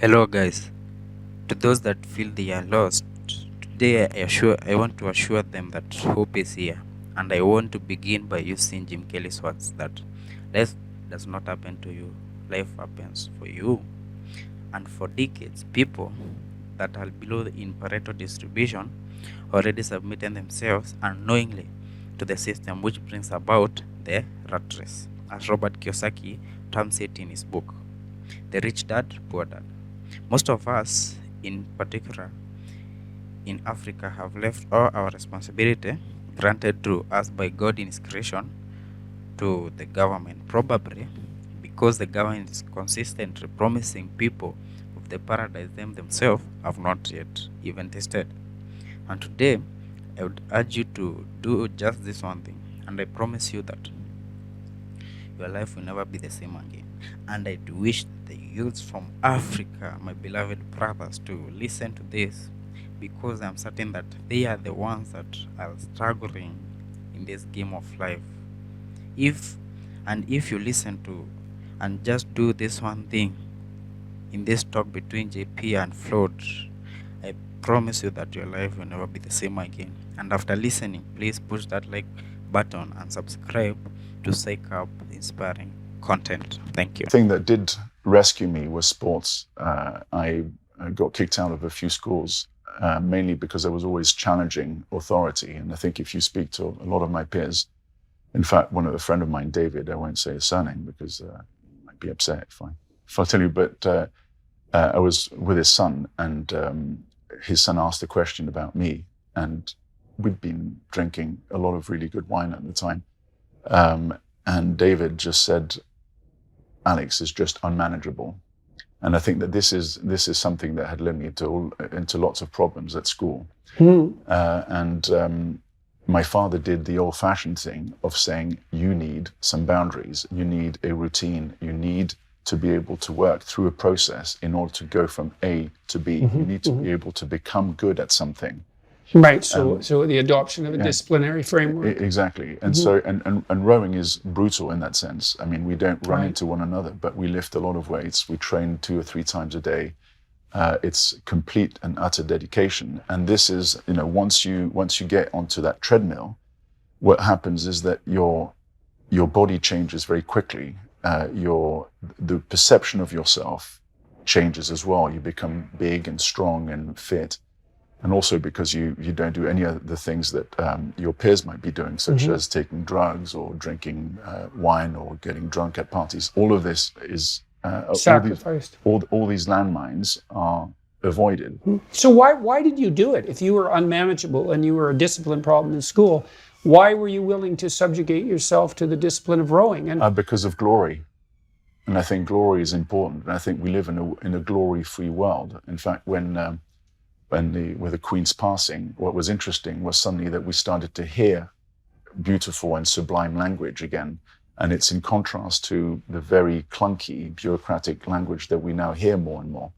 Hello guys, to those that feel they are lost, today I want to assure them that hope is here. And I want to begin by using Jim Kelly's words that life does not happen to you, life happens for you. And for decades, people that are below in Pareto distribution already submitted themselves unknowingly to the system which brings about the rat race, as Robert Kiyosaki terms it in his book, The Rich Dad, Poor Dad. Most of us, in particular in Africa, have left all our responsibility granted to us by God in His creation to the government, probably because the government is consistently promising people of the paradise themselves have not yet even tasted. And today, I would urge you to do just this one thing, and I promise you that your life will never be the same again. And I do wish the youths from Africa, my beloved brothers, to listen to this because I'm certain that they are the ones that are struggling in this game of life. If you listen to and just do this one thing in this talk between JP and Floyd, I promise you that your life will never be the same again. And after listening, please push that like button and subscribe to Psych Up inspiring content. Thank you. The thing that did rescue me was sports. I got kicked out of a few schools, mainly because I was always challenging authority. And I think if you speak to a lot of my peers, in fact, one of a friend of mine, David, I won't say his surname because I might be upset if I tell you, but I was with his son, and his son asked a question about me, and we'd been drinking a lot of really good wine at the time. And David just said, Alex is just unmanageable. And I think that this is something that had led me into lots of problems at school. And my father did the old-fashioned thing of saying, you need some boundaries, you need a routine, you need to be able to work through a process in order to go from A to B. You need to be able to become good at something. Right. So the adoption of a disciplinary framework. Exactly. And so and rowing is brutal in that sense. I mean, we don't run into one another, but we lift a lot of weights. We train 2 or 3 times a day. It's complete and utter dedication. And this is, once you get onto that treadmill, what happens is that your body changes very quickly. The perception of yourself changes as well. You become big and strong and fit. And also because you don't do any of the things that your peers might be doing, such as taking drugs or drinking wine or getting drunk at parties. All of this is sacrificed. All these landmines are avoided. So why did you do it? If you were unmanageable and you were a discipline problem in school, why were you willing to subjugate yourself to the discipline of rowing? And because of glory. And I think glory is important. And I think we live in a glory-free world. In fact, with the Queen's passing, what was interesting was suddenly that we started to hear beautiful and sublime language again. And it's in contrast to the very clunky, bureaucratic language that we now hear more and more.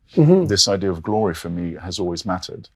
This idea of glory for me has always mattered.